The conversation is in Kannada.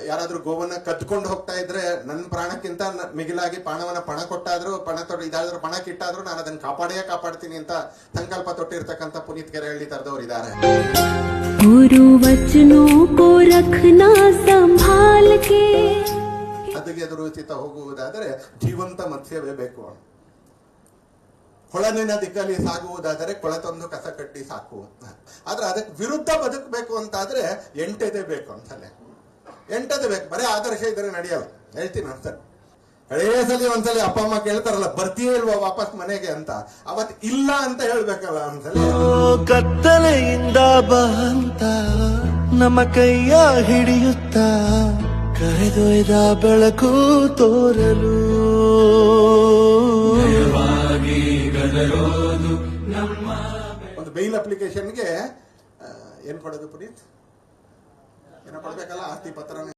ಯಾರಾದ್ರೂ ಗೋವನ್ನ ಕದ್ಕೊಂಡು ಹೋಗ್ತಾ ಇದ್ರೆ ನನ್ನ ಪ್ರಾಣಕ್ಕಿಂತ ಮಿಗಿಲಾಗಿ ಪ್ರಾಣವನ್ನ ಪಣ ಕೊಟ್ಟಾದ್ರೂ ಇದಾದ್ರೂ ಪಣ ಕಿಟ್ಟಾದ್ರೂ ನಾನು ಅದನ್ನ ಕಾಪಾಡ್ತೀನಿ ಅಂತ ಸಂಕಲ್ಪ ತೊಟ್ಟಿರ್ತಕ್ಕಂಥ ಪುನೀತ್ ಕೆರೆಹಳ್ಳಿ ತರದವ್ರು ಇದ್ದಾರೆ. ಅದಕ್ಕೆ ಎದುರುಚಿತ ಹೋಗುವುದಾದರೆ ಜೀವಂತ ಮತ್ಸ್ಯವೇ ಬೇಕು. ಕೊಳನಿನ ದಿಕ್ಕಲ್ಲಿ ಸಾಗುವುದಾದರೆ ಕೊಳತೊಂದು ಕಸ ಕಟ್ಟಿ ಸಾಕು. ಆದ್ರೆ ಅದಕ್ಕೆ ವಿರುದ್ಧ ಬದುಕಬೇಕು ಅಂತಾದ್ರೆ ಎಂಟೆದೆ ಬೇಕು ಅಂತಲೇ. ಎಂಟದೆ ಬೇಕು, ಬರೀ ಆದರ್ಶ ಇದ್ರೆ ನಡೆಯಲ್ಲ. ಹೇಳ್ತೀನಿ ಒಂದ್ಸಲ, ಹಳೇ ಸಲ ಒಂದ್ಸಲಿ ಅಪ್ಪ ಅಮ್ಮ ಕೇಳ್ತಾರಲ್ಲ ಬರ್ತೀಯೇ ಇಲ್ವಾ ವಾಪಸ್ ಮನೆಗೆ ಅಂತ, ಅವತ್ ಇಲ್ಲ ಅಂತ ಹೇಳ್ಬೇಕಲ್ಲ ಒಂದ್ಸಲ. ಕತ್ತಲೆಯಿಂದ ಬಂತ ನಮ್ಮ ಕೈಯ ಹಿಡಿಯುತ್ತ ಕರೆದೊಯ್ದ ಬೆಳಕು ತೋರಲು ಒಂದು ಬೈಲ್ ಅಪ್ಲಿಕೇಶನ್ಗೆ ಏನ್ ಕೊಡೋದು ಪುನೀತ್? ಏನೋ ಕೊಡ್ಬೇಕಲ್ಲ, ಆಸ್ತಿ ಪತ್ರ